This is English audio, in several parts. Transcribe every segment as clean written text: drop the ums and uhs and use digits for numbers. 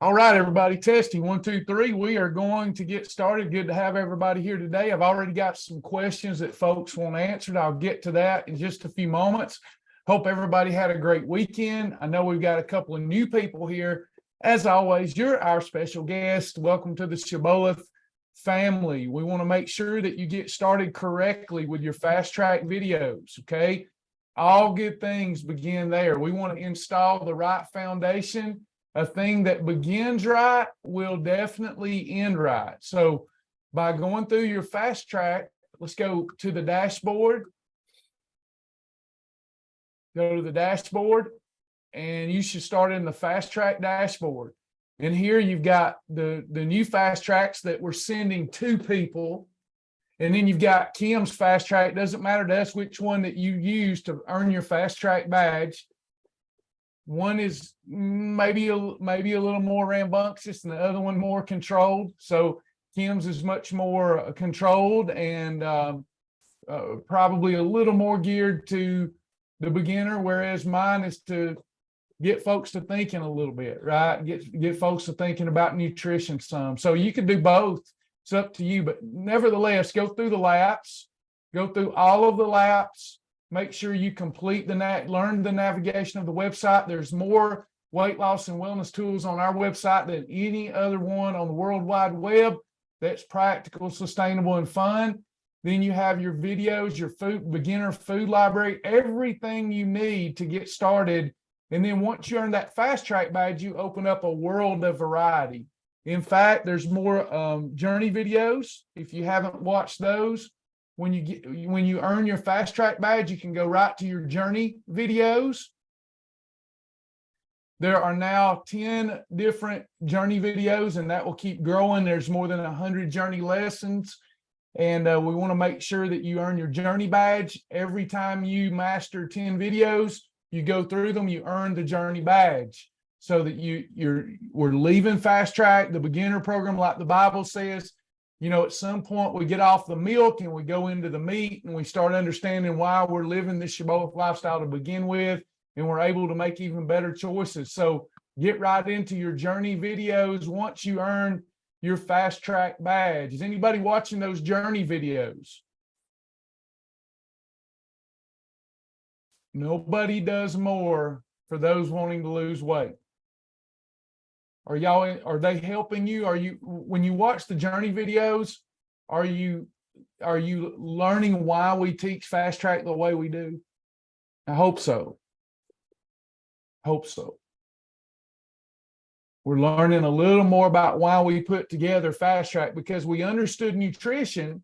All right, everybody, testing 1, 2, 3. We are going to get started. Good to have everybody here today. I've already got some questions that folks want answered. I'll get to that in just a few moments. Hope everybody had a great weekend. I know we've got a couple of new people here. As always, you're our special guest. Welcome to the Shibboleth family. We want to make sure that you get started correctly with your fast track videos, okay? All good things begin there. We want to install the right foundation. A thing that begins right will definitely end right. So by going through your fast track, let's go to the dashboard. Go to the dashboard, and you should start in the fast track dashboard. And here you've got the new fast tracks that we're sending to people. And then you've got Kim's fast track. It doesn't matter to us which one that you use to earn your fast track badge. One is maybe a little more rambunctious and the other one more controlled. So Kim's is much more controlled and probably a little more geared to the beginner, whereas mine is to get folks to thinking a little bit, right? Get folks to thinking about nutrition some. So you can do both. It's up to you, but nevertheless, go through the laps, go through all of the laps. Make sure you complete learn the navigation of the website. There's more weight loss and wellness tools on our website than any other one on the World Wide Web that's practical, sustainable, and fun. Then you have your videos, your beginner food library, everything you need to get started. And then once you earn that fast track badge, you open up a world of variety. In fact, there's more journey videos. If you haven't watched those, when you earn your fast track badge, you can go right to your journey videos. There are now 10 different journey videos, and that will keep growing. There's more than 100 journey lessons, and we want to make sure that you earn your journey badge. Every time you master 10 videos, you go through them, you earn the journey badge, so that we're leaving fast track, the beginner program, like the Bible says. You know, at some point we get off the milk and we go into the meat and we start understanding why we're living this Shibboleth lifestyle to begin with, and we're able to make even better choices. So get right into your journey videos once you earn your fast track badge. Is anybody watching those journey videos? Nobody does more for those wanting to lose weight. Are they helping you? When you watch the journey videos, are you learning why we teach fast track the way we do? I hope so. We're learning a little more about why we put together fast track, because we understood nutrition,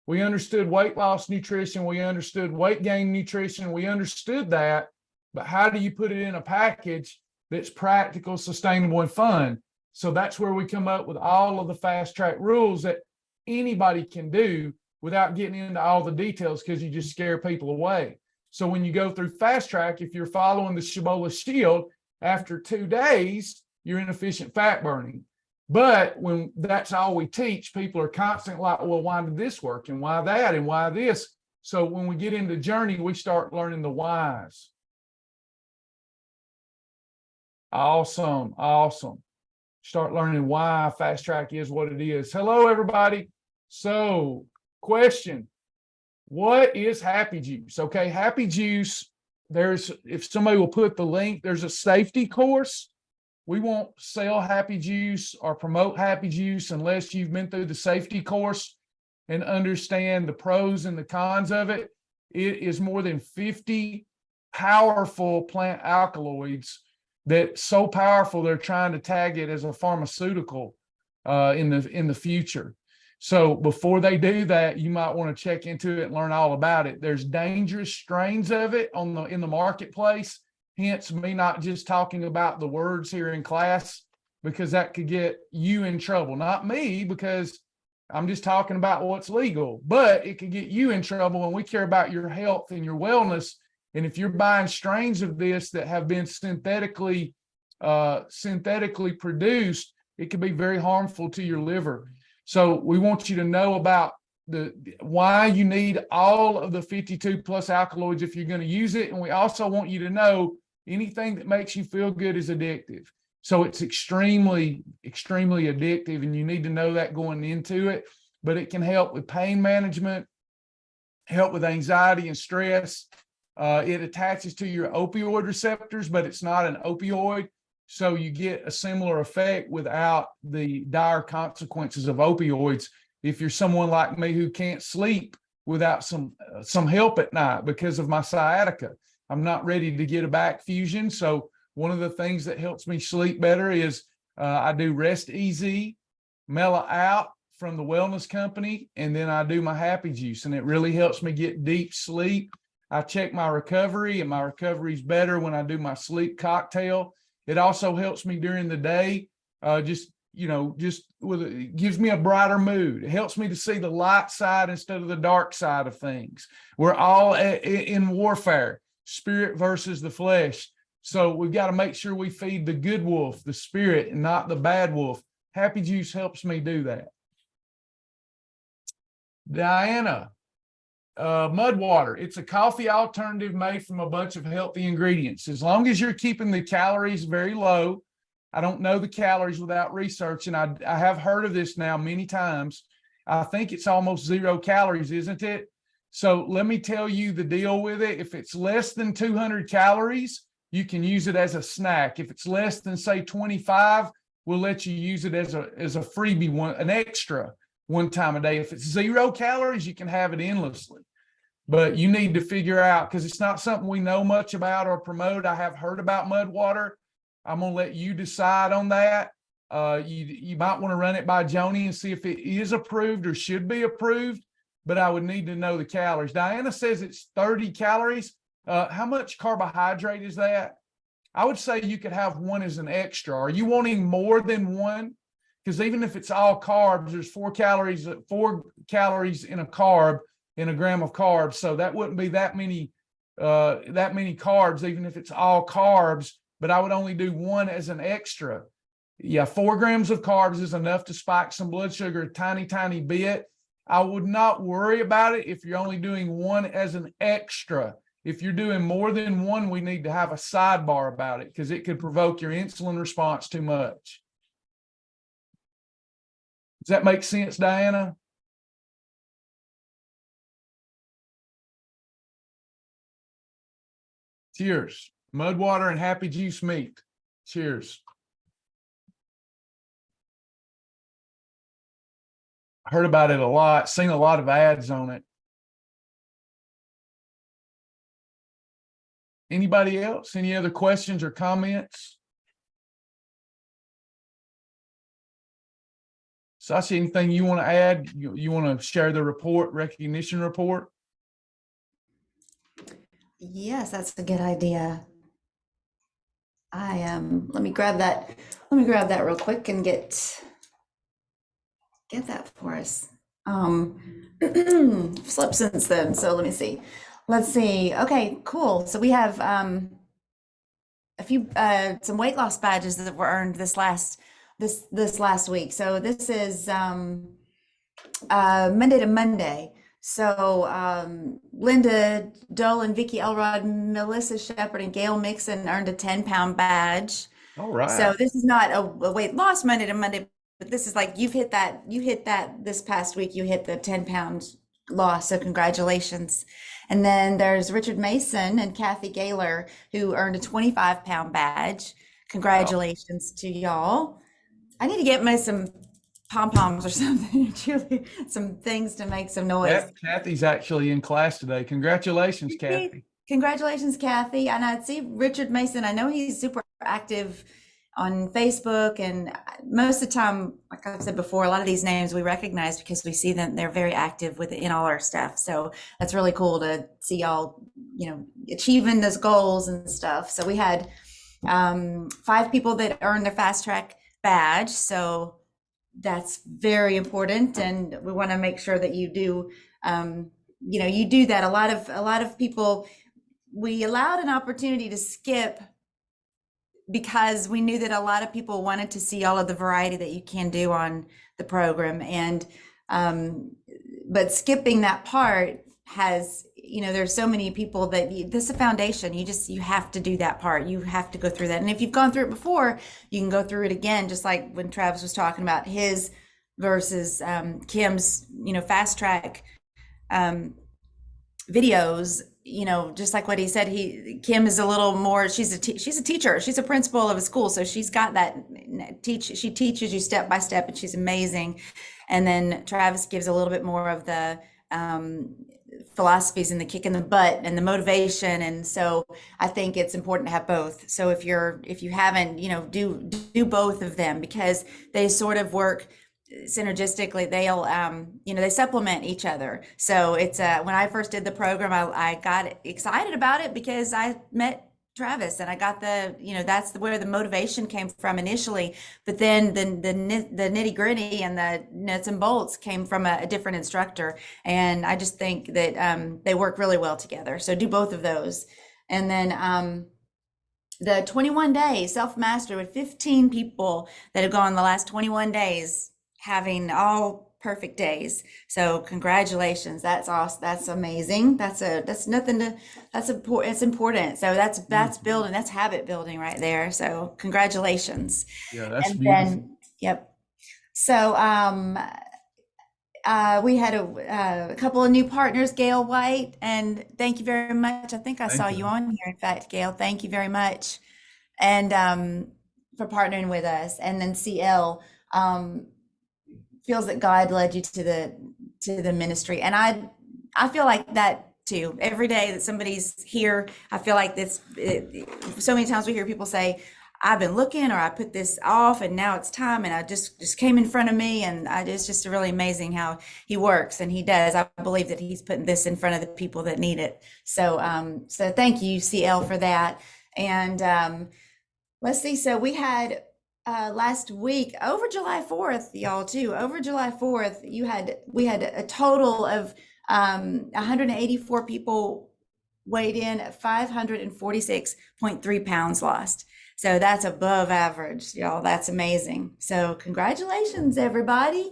we understood weight loss nutrition, we understood weight gain nutrition, we understood that, but how do you put it in a package that's practical, sustainable, and fun? So that's where we come up with all of the fast track rules that anybody can do without getting into all the details, because you just scare people away. So when you go through fast track, if you're following the Shibboleth Shield, after 2 days, you're in efficient fat burning. But when that's all we teach, people are constantly like, well, why did this work? And why that? And why this? So when we get into journey, we start learning the whys. Awesome. Start learning why fast track is what it is. Hello, everybody. So, question: what is Happy Juice? Okay, Happy Juice. If somebody will put the link, there's a safety course. We won't sell Happy Juice or promote Happy Juice unless you've been through the safety course and understand the pros and the cons of it. It is more than 50 powerful plant alkaloids that so powerful they're trying to tag it as a pharmaceutical in the future. So before they do that, you might want to check into it and learn all about it. There's dangerous strains of it in the marketplace. Hence me not just talking about the words here in class, because that could get you in trouble. Not me, because I'm just talking about what's legal, but it could get you in trouble, and we care about your health and your wellness. And if you're buying strains of this that have been synthetically produced, it can be very harmful to your liver. So we want you to know about why you need all of the 52 plus alkaloids if you're going to use it. And we also want you to know anything that makes you feel good is addictive. So it's extremely, extremely addictive, and you need to know that going into it. But it can help with pain management, help with anxiety and stress. It attaches to your opioid receptors, but it's not an opioid. So you get a similar effect without the dire consequences of opioids. If you're someone like me who can't sleep without some help at night because of my sciatica, I'm not ready to get a back fusion. So one of the things that helps me sleep better is I do Rest Easy, Mellow Out from the Wellness Company, and then I do my Happy Juice, and it really helps me get deep sleep. I check my recovery, and my recovery is better when I do my sleep cocktail. It also helps me during the day, it gives me a brighter mood. It helps me to see the light side instead of the dark side of things. We're all in warfare, spirit versus the flesh. So we've got to make sure we feed the good wolf, the spirit, and not the bad wolf. Happy Juice helps me do that. Diana, mud water. It's a coffee alternative made from a bunch of healthy ingredients. As long as you're keeping the calories very low. I don't know the calories without research, and I have heard of this now many times. I think it's almost 0 calories, isn't it? So let me tell you the deal with it. If it's less than 200 calories, you can use it as a snack. If it's less than, say, 25, we'll let you use it as a freebie, an extra one time a day. If it's 0 calories, you can have it endlessly. But you need to figure out, because it's not something we know much about or promote. I have heard about mud water. I'm going to let you decide on that. You might want to run it by Joni and see if it is approved or should be approved, but I would need to know the calories. Diana says it's 30 calories. How much carbohydrate is that? I would say you could have one as an extra. Are you wanting more than one? Because even if it's all carbs, there's 4 calories in a carb, in a gram of carbs. So that wouldn't be that many carbs, even if it's all carbs, but I would only do one as an extra. Yeah, 4 grams of carbs is enough to spike some blood sugar a tiny, tiny bit. I would not worry about it if you're only doing one as an extra. If you're doing more than one, we need to have a sidebar about it because it could provoke your insulin response too much. Does that make sense, Diana? Cheers. Mud water and Happy Juice meat. Cheers. Heard about it a lot, seen a lot of ads on it. Anybody else? Any other questions or comments? Sasha, anything you want to add? You want to share the recognition report? Yes, that's a good idea. Let me grab that real quick and get that for us. Slept since then, so let me see. Let's see. Okay, cool. So we have a few some weight loss badges that were earned this last week. So this is Monday to Monday. So Linda Dole and Vicky Elrod, Melissa Shepard, and Gail Mixon earned a 10-pound badge. All right. So this is not a weight loss Monday to Monday, but this is like you hit that this past week, you hit the 10-pound loss. So congratulations. And then there's Richard Mason and Kathy Gaylor, who earned a 25-pound badge. Congratulations to y'all. I need to get me some pom-poms or something, some things to make some noise. Kathy's actually in class today. Congratulations, Kathy. Congratulations, Kathy. And I see Richard Mason. I know he's super active on Facebook, and most of the time, like I've said before, a lot of these names we recognize because we see them. They're very active in all our stuff. So that's really cool to see y'all, achieving those goals and stuff. So we had 5 people that earned their fast track badge. So that's very important, and we want to make sure that you do you do that. A lot of people, we allowed an opportunity to skip because we knew that a lot of people wanted to see all of the variety that you can do on the program, and but skipping that part has, there's so many people that this is a foundation. You have to do that part. You have to go through that. And if you've gone through it before, you can go through it again, just like when Travis was talking about his versus Kim's, fast track videos. Just like what he said, Kim is a little more, she's a teacher, she's a principal of a school, so she's got that she teaches you step by step, and she's amazing. And then Travis gives a little bit more of the philosophies and the kick in the butt and the motivation. And so I think it's important to have both. So if you haven't, do both of them, because they sort of work synergistically. They'll they supplement each other. So it's when I first did the program, I got excited about it because I met Travis, and I got that's where the motivation came from initially. But then the nitty gritty and the nuts and bolts came from a different instructor. And I just think that they work really well together. So do both of those. And then the 21 day self-mastery with 15 people that have gone the last 21 days, having all perfect days. So congratulations. That's awesome. That's amazing. It's important. So that's building, that's habit building right there. So congratulations. Yeah, that's And beautiful. then, yep. So we had a couple of new partners, Gail White, and thank you very much. I think I saw you on here. In fact, Gail, thank you very much. And for partnering with us. And then CL, feels that God led you to the ministry. And I feel like that too. Every day that somebody's here, I feel like so many times we hear people say, I've been looking, or I put this off and now it's time, and I just came in front of me. And it's just really amazing how he works, and he does. I believe that he's putting this in front of the people that need it. So thank you, CL, for that. And let's see. So we had last week over July 4th, y'all, too. Over July 4th, we had a total of 184 people weighed in at 546.3 pounds lost. So that's above average, y'all. That's amazing. So congratulations, everybody.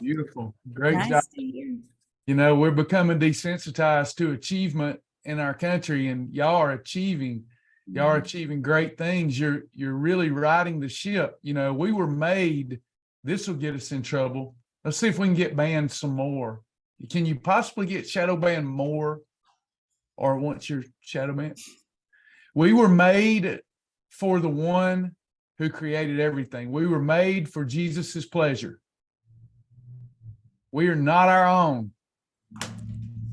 Beautiful. Great Nice job. to hear. We're becoming desensitized to achievement in our country, and y'all are achieving. Y'all are achieving great things. You're really riding the ship. We were made, this will get us in trouble. Let's see if we can get banned some more. Can you possibly get shadow banned more, or once you're shadow banned? We were made for the one who created everything. We were made for Jesus's pleasure. We are not our own.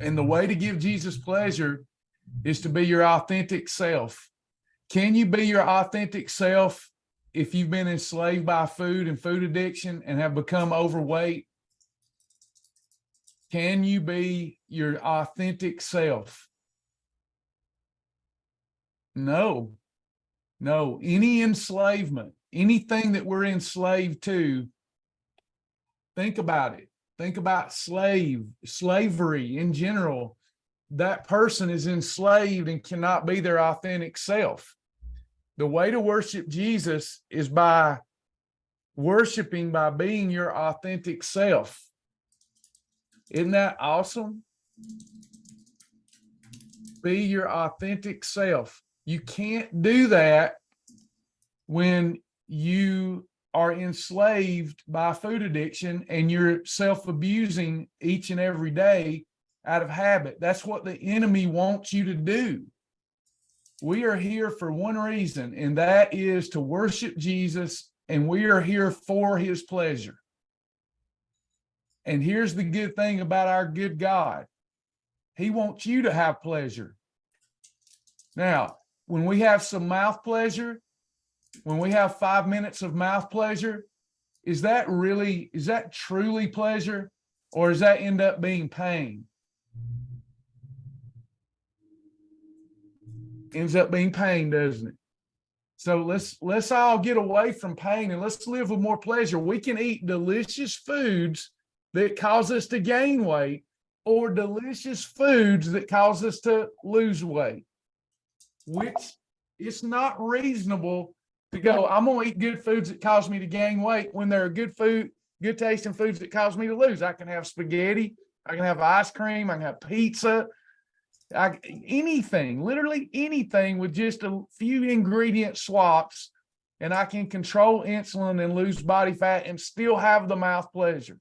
And the way to give Jesus pleasure is to be your authentic self. Can you be your authentic self if you've been enslaved by food and food addiction and have become overweight? Can you be your authentic self? No. Any enslavement, anything that we're enslaved to, think about it. Think about slavery in general. That person is enslaved and cannot be their authentic self. The way to worship Jesus is by worshiping, by being your authentic self. Isn't that awesome? Be your authentic self. You can't do that when you are enslaved by food addiction and you're self-abusing each and every day out of habit. That's what the enemy wants you to do. We are here for one reason, and that is to worship Jesus, and we are here for his pleasure. And here's the good thing about our good God. He wants you to have pleasure. Now, when we have some mouth pleasure, when we have 5 minutes of mouth pleasure, is that truly pleasure, or does that end up being pain? Ends up being pain, doesn't it? So let's all get away from pain and let's live with more pleasure. We can eat delicious foods that cause us to gain weight, or delicious foods that cause us to lose weight, which it's not reasonable to go, I'm going to eat good foods that cause me to gain weight when there are good tasting foods that cause me to lose. I can have spaghetti, I can have ice cream. I can have pizza. Anything, literally anything with just a few ingredient swaps, and I can control insulin and lose body fat and still have the mouth pleasure.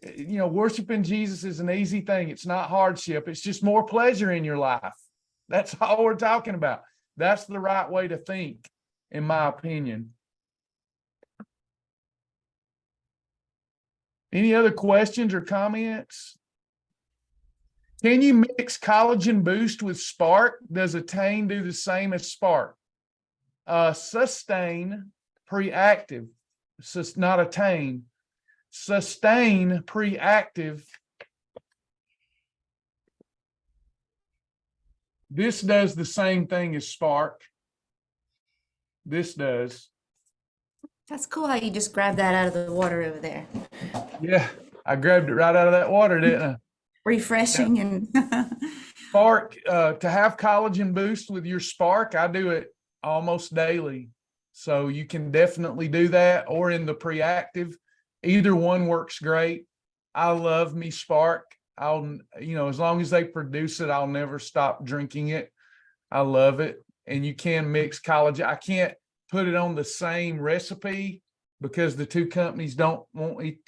Worshiping Jesus is an easy thing. It's not hardship. It's just more pleasure in your life. That's all we're talking about. That's the right way to think, in my opinion. Any other questions or comments? Can you mix Collagen Boost with Spark? Does Attain do the same as Spark? Sustain Pre-Active, not Attain. Sustain Pre-Active. This does the same thing as Spark. This does. That's cool how you just grabbed that out of the water over there. Yeah, I grabbed it right out of that water, didn't I? Refreshing. Yeah. And Spark, to have Collagen Boost with your Spark, I do it almost daily. So you can definitely do that, or in the Pre-Active. Either one works great. I love me Spark. As long as they produce it, I'll never stop drinking it. I love it. And you can mix collagen. I can't put it on the same recipe because the two companies won't eat.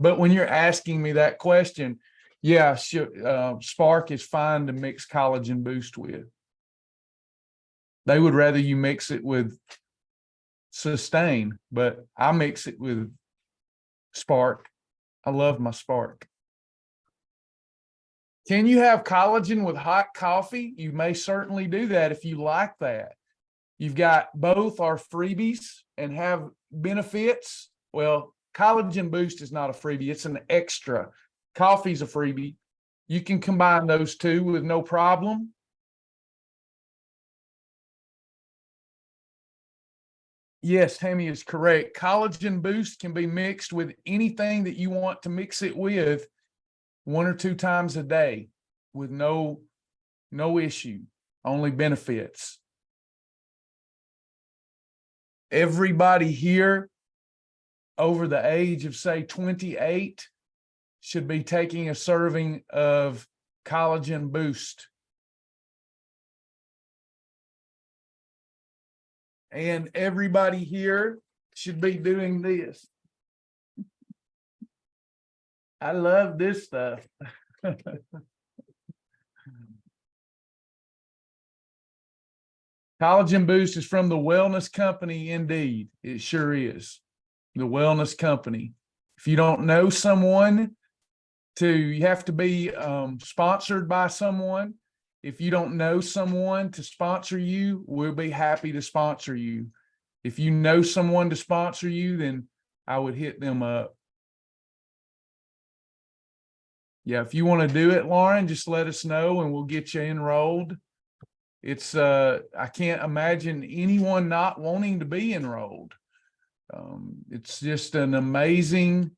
But when you're asking me that question, yeah, Spark is fine to mix Collagen Boost with. They would rather you mix it with Sustain, but I mix it with Spark. I love my Spark. Can you have collagen with hot coffee? You may certainly do that if you like that. You've got both are freebies and have benefits. Well, Collagen Boost is not a freebie. It's an extra. Coffee's a freebie. You can combine those two with no problem. Yes, Hammy is correct. Collagen Boost can be mixed with anything that you want to mix it with 1 or 2 times a day with no issue, only benefits. Everybody here over the age of, say, 28 should be taking a serving of Collagen Boost. And everybody here should be doing this. I love this stuff. Collagen Boost is from the Wellness Company, indeed. It sure is. The Wellness Company. If you don't know someone, you have to be sponsored by someone. If you don't know someone to sponsor you, we'll be happy to sponsor you. If you know someone to sponsor you, then I would hit them up. Yeah, if you want to do it, Lauren, just let us know and we'll get you enrolled. It's I can't imagine anyone not wanting to be enrolled. It's just an amazing,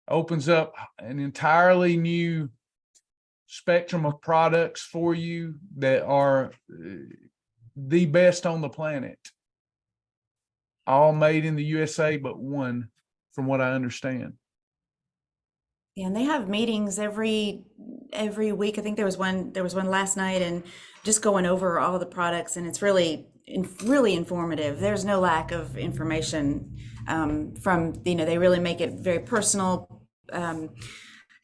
opens up an entirely new spectrum of products for you that are the best on the planet. All made in the USA, but one, from what I understand. Yeah, and they have meetings every week. I think there was one last night, and just going over all the products, and it's really informative. There's no lack of information from, they really make it very personal.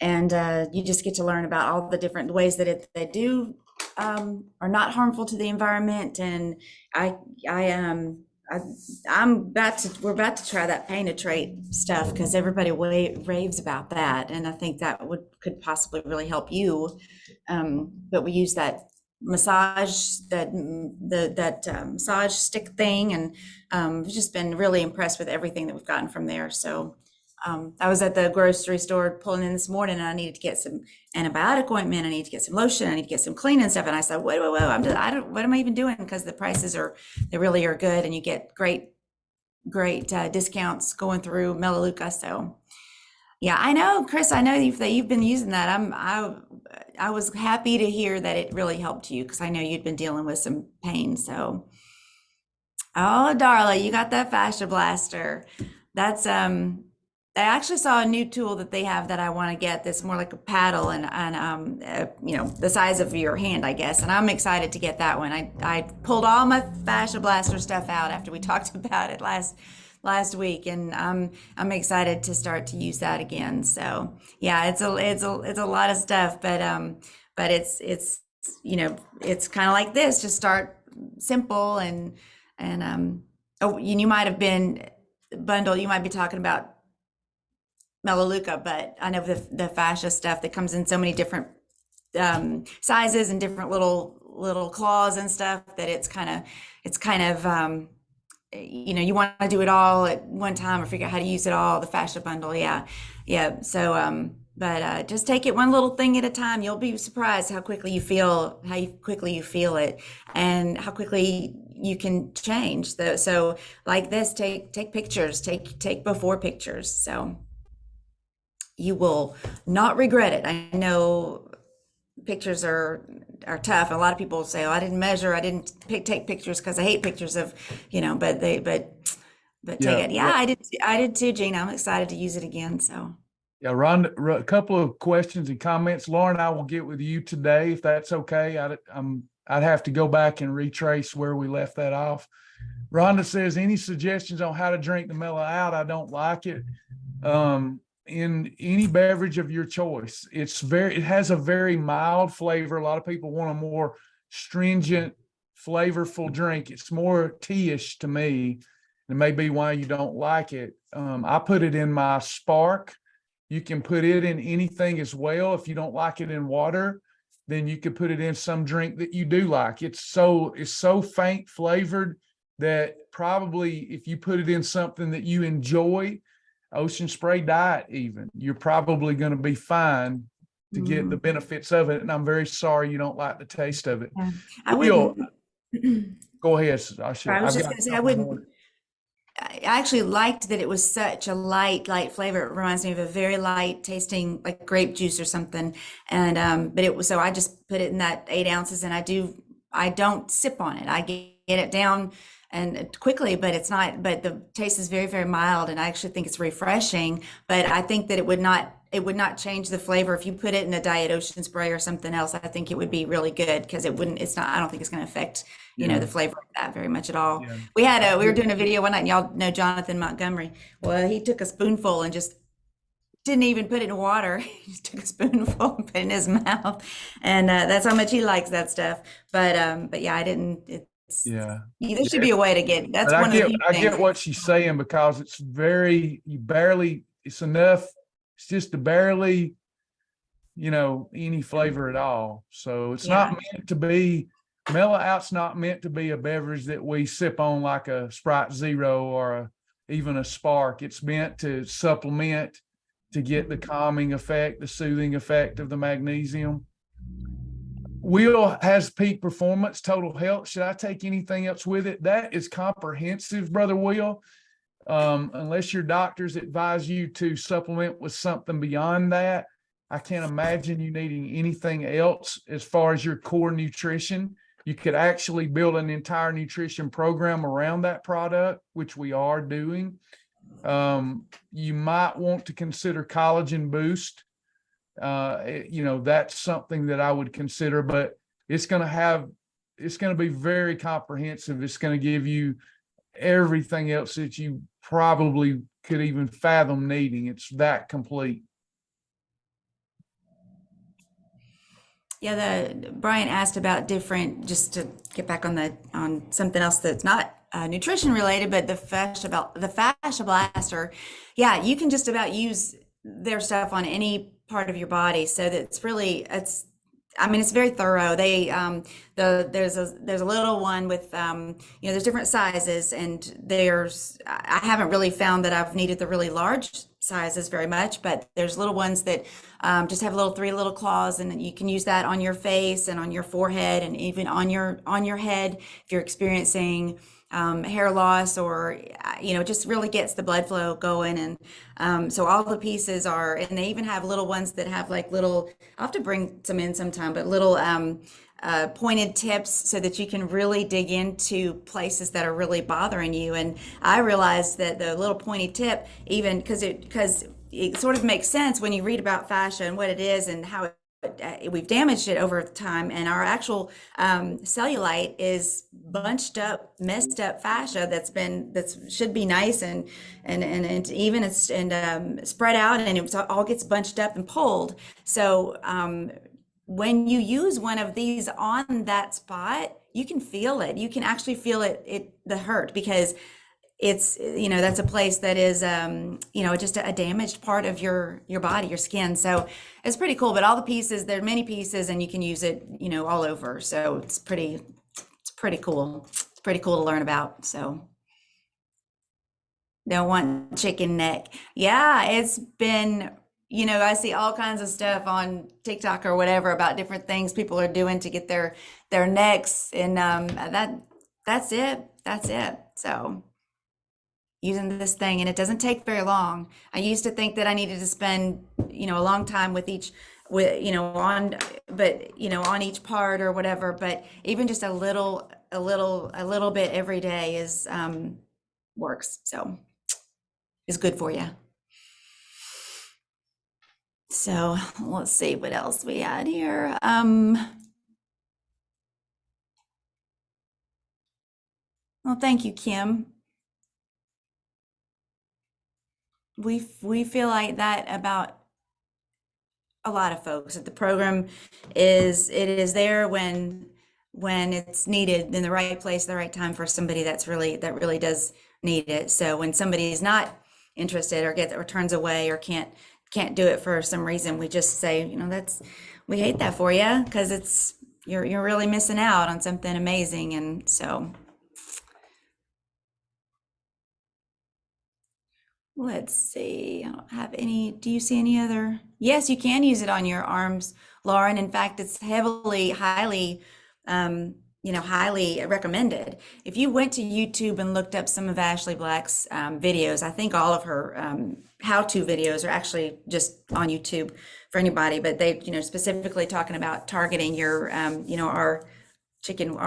And you just get to learn about all the different ways that they do are not harmful to the environment. And we're about to try that Penetrate stuff because everybody raves about that, and I think that could possibly really help you. But we use that massage, massage stick thing, and we've just been really impressed with everything that we've gotten from there. So I was at the grocery store pulling in this morning, and I needed to get some antibiotic ointment. I need to get some lotion. I need to get some cleaning stuff. And I said, wait, what am I even doing? Because the prices they really are good, and you get great discounts going through Melaleuca. So yeah, I know, Chris, I know that you've been using that. I was happy to hear that it really helped you, because I know you'd been dealing with some pain. So, oh, Darla, you got that fascia blaster. That's I actually saw a new tool that they have that I want to get that's more like a paddle and you know, the size of your hand, I guess. And I'm excited to get that one. I pulled all my Fascia Blaster stuff out after we talked about it last week, and I'm excited to start to use that again. So yeah, it's a lot of stuff, but it's you know, it's kind of like this. Just start simple and oh, you might have been bundle. You might be talking about Melaleuca, but I know the fascia stuff that comes in so many different sizes and different little claws and stuff that it's kind of you know, you want to do it all at one time or figure out how to use it all. The fascia bundle, yeah. So but just take it one little thing at a time. You'll be surprised how quickly you feel it, and how quickly you can change. So like this, take pictures, take before pictures. So you will not regret it. I know pictures are tough. A lot of people say, "Oh, I didn't measure. I didn't take pictures because I hate pictures of, you know." But take it. Yeah, I did too, Gina. I'm excited to use it again. So. Yeah, Ron, a couple of questions and comments. Lauren, I will get with you today if that's okay. I'd have to go back and retrace where we left that off. Rhonda says, any suggestions on how to drink the mellow out? I don't like it. In any beverage of your choice. It has a very mild flavor. A lot of people want a more stringent, flavorful drink. It's more tea-ish to me. It may be why you don't like it. I put it in my Spark. You can put it in anything as well. If you don't like it in water, then you could put it in some drink that you do like. It's so faint flavored that probably if you put it in something that you enjoy, Ocean Spray Diet even, you're probably going to be fine to get the benefits of it. And I'm very sorry you don't like the taste of it. Yeah. I wouldn't. Go ahead. I was just going to say, I wouldn't. I actually liked that it was such a light flavor. It reminds me of a very light tasting, like grape juice or something. And but it was, so I just put it in that 8 ounces, and I don't sip on it. I get it down and quickly, but the taste is very, very mild, and I actually think it's refreshing. But I think that it would not change the flavor if you put it in a Diet Ocean Spray or something else. I think it would be really good because I don't think it's going to affect, you know, the flavor of that very much at all. Yeah. We were doing a video one night, and y'all know Jonathan Montgomery. Well, he took a spoonful and just didn't even put it in water. He just took a spoonful and put it in his mouth. And that's how much he likes that stuff. But yeah, I didn't, there should be a way to get, that's one of the things. I get what she's saying, because it's it's enough. It's just to barely, you know, any flavor at all. So it's not meant to be, Mellow Out's not meant to be a beverage that we sip on like a Sprite Zero or even a Spark. It's meant to supplement, to get the calming effect, the soothing effect of the magnesium. Will has peak performance, total health. Should I take anything else with it? That is comprehensive, Brother Will. Unless your doctors advise you to supplement with something beyond that, I can't imagine you needing anything else as far as your core nutrition. You could actually build an entire nutrition program around that product, which we are doing. You might want to consider collagen boost. You know, that's something that I would consider, but it's going to be very comprehensive. It's going to give you everything else that you probably could even fathom needing. It's that complete. Yeah, Brian asked about different, just to get back on something else that's not nutrition related, but the Fascia Blaster. Yeah, you can just about use their stuff on any part of your body. So that's really, it's very thorough. They there's a little one with you know, there's different sizes, and I haven't really found that I've needed the really large sizes very much, but there's little ones that just have three little claws, and you can use that on your face and on your forehead and even on your head if you're experiencing hair loss, or you know, just really gets the blood flow going. And so all the pieces are, and they even have little ones that have like little, I'll have to bring some in sometime, but little pointed tips so that you can really dig into places that are really bothering you. And I realized that the little pointy tip, even because it sort of makes sense when you read about fascia and what it is and how we've damaged it over time, and our actual cellulite is bunched up, messed up fascia that should be nice and even spread out, and it all gets bunched up and pulled. So when you use one of these on that spot, you can feel it. You can actually feel the hurt, because it's, that's a place that is, just a damaged part of your body, your skin. So it's pretty cool. But all the pieces, there are many pieces, and you can use it, all over. So it's pretty cool. It's pretty cool to learn about. So don't want chicken neck. Yeah, it's been, I see all kinds of stuff on TikTok or whatever about different things people are doing to get their necks, and that's it. So using this thing, and it doesn't take very long. I used to think that I needed to spend, a long time on each part or whatever, but even just a little bit every day is works. So is good for you. So let's see what else we had here. Well, thank you, Kim. We feel like that about a lot of folks, that the program is there when it's needed, in the right place, the right time for somebody that really does need it. So when somebody is not interested or turns away or can't do it for some reason, we just say, we hate that for you, because you're really missing out on something amazing. And so let's see, I don't have any. Do you see any other? Yes, you can use it on your arms, Lauren. In fact, it's highly recommended. If you went to YouTube and looked up some of Ashley Black's videos, I think all of her how-to videos are actually just on YouTube for anybody, but they, specifically talking about targeting your, our chicken,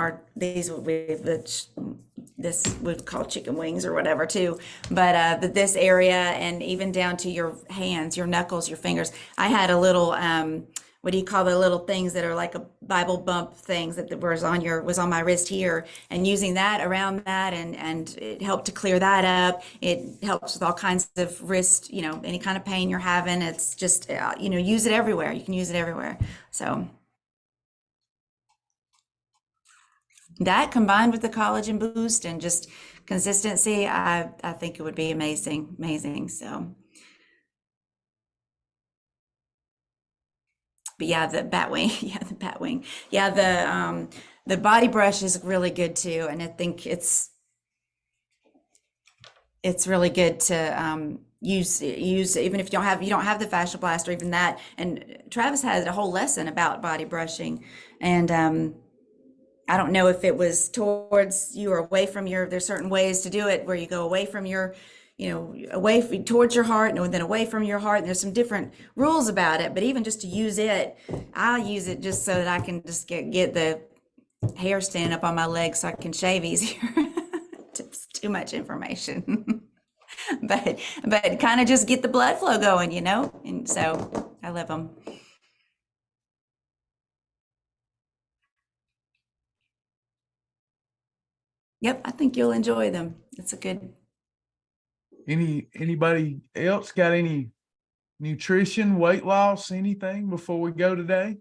this would call chicken wings or whatever too, but this area, and even down to your hands, your knuckles, your fingers. I had a little what do you call the little things that are like a Bible bump things that was on my wrist here, and using that around that, and it helped to clear that up. It helps with all kinds of wrist, any kind of pain you're having. It's just use it everywhere. You can use it everywhere. So that, combined with the collagen boost and just consistency, I think it would be amazing. So, but yeah, the Batwing, the body brush is really good too, and I think it's really good to use even if you don't have the fascia blast or even that. And Travis has a whole lesson about body brushing, and I don't know if it was towards you or away from there's certain ways to do it where you go away from your, towards your heart, and then away from your heart. And there's some different rules about it, but even just to use it, I'll use it just so that I can just get the hair standing up on my legs so I can shave easier. It's too much information. but kind of just get the blood flow going, and so I love them. Yep, I think you'll enjoy them. It's a good. Anybody else got any nutrition, weight loss, anything before we go today?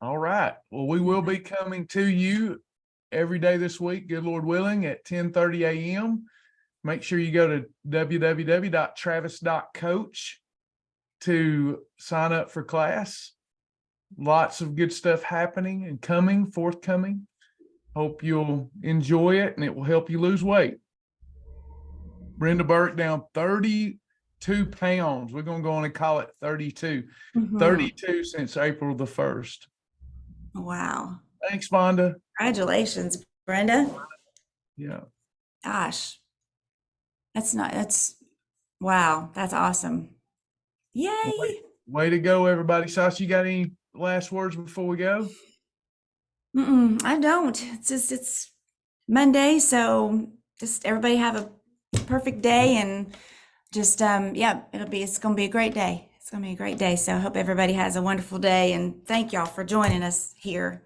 All right. Well, we will be coming to you every day this week, good Lord willing, at 10:30 a.m. Make sure you go to www.travis.coach to sign up for class. Lots of good stuff happening and forthcoming. Hope you'll enjoy it, and it will help you lose weight. Brenda Burke down 32 pounds. We're going to go on and call it 32. 32 since April the 1st. Wow. Thanks, Vonda. Congratulations. Brenda. Yeah. Gosh, that's wow, that's awesome. Well, Yay. way to go, everybody. Sasha, you got any last words before we go? I don't. It's Monday, so just everybody have a perfect day and just yeah, it's gonna be a great day. It's gonna be a great day. So I hope everybody has a wonderful day and thank y'all for joining us here.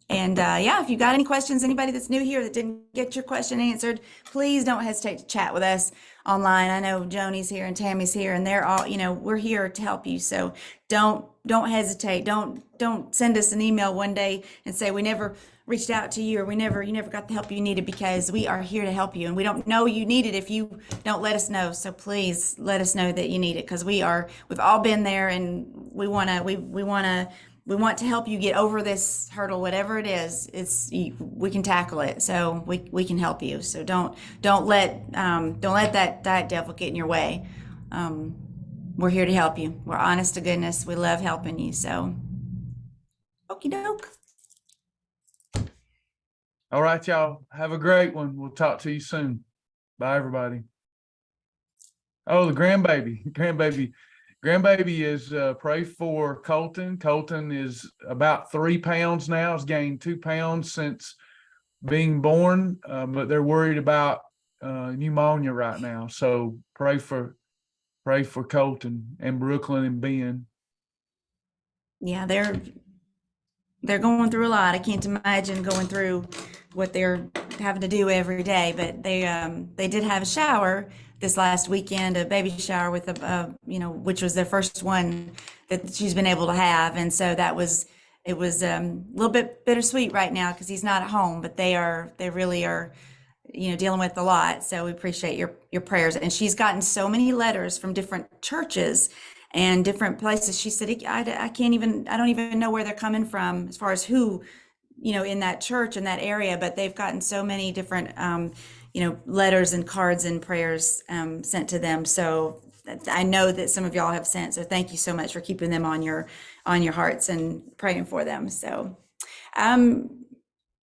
And yeah, if you got any questions, anybody that's new here that didn't get your question answered, please don't hesitate to chat with us online. I know Joni's here and Tammy's here, and they're all, we're here to help you. So don't hesitate. Don't send us an email one day and say we never reached out to you or you never got the help you needed, because we are here to help you, and we don't know you need it if you don't let us know. So please let us know that you need it, because we've all been there, and we want to help you get over this hurdle, whatever it is. We can tackle it, so we can help you. So don't let that diet devil get in your way. We're here to help you. We're honest to goodness. We love helping you. So, okie doke. All right, y'all. Have a great one. We'll talk to you soon. Bye, everybody. Oh, the grandbaby is pray for Colton. Colton is about 3 pounds now. Has gained 2 pounds since being born, but they're worried about pneumonia right now. So pray for Colton and Brooklyn and Ben. Yeah, they're going through a lot. I can't imagine going through what they're having to do every day, but they did have a shower this last weekend, a baby shower with which was their first one that she's been able to have. And so it was a little bit bittersweet right now because he's not at home, but they really are, dealing with a lot. So we appreciate your prayers. And she's gotten so many letters from different churches and different places. She said, I don't even know where they're coming from as far as who, in that church, in that area, but they've gotten so many different, letters and cards and prayers sent to them. So I know that some of y'all have sent. So thank you so much for keeping them on your hearts and praying for them. So,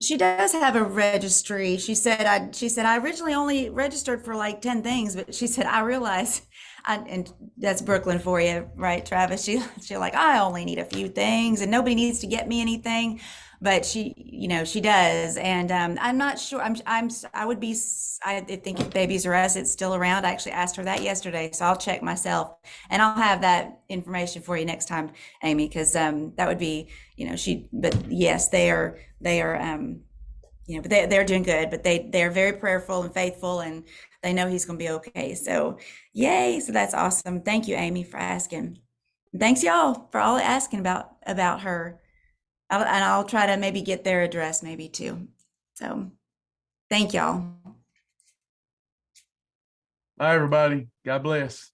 she does have a registry. She said I originally only registered for like 10 things, but she said I realized and that's Brooklyn for you, right, Travis? She like, I only need a few things and nobody needs to get me anything, but she does. And I'm not sure. I think if Babies R Us, it's still around. I actually asked her that yesterday, so I'll check myself and I'll have that information for you next time, Amy, because that would be, but yes, but they're doing good, but they're very prayerful and faithful, and they know he's going to be okay. So yay. So that's awesome. Thank you, Amy, for asking. Thanks y'all for all asking about her. I'll try to maybe get their address maybe too. So thank y'all. Bye, everybody. God bless.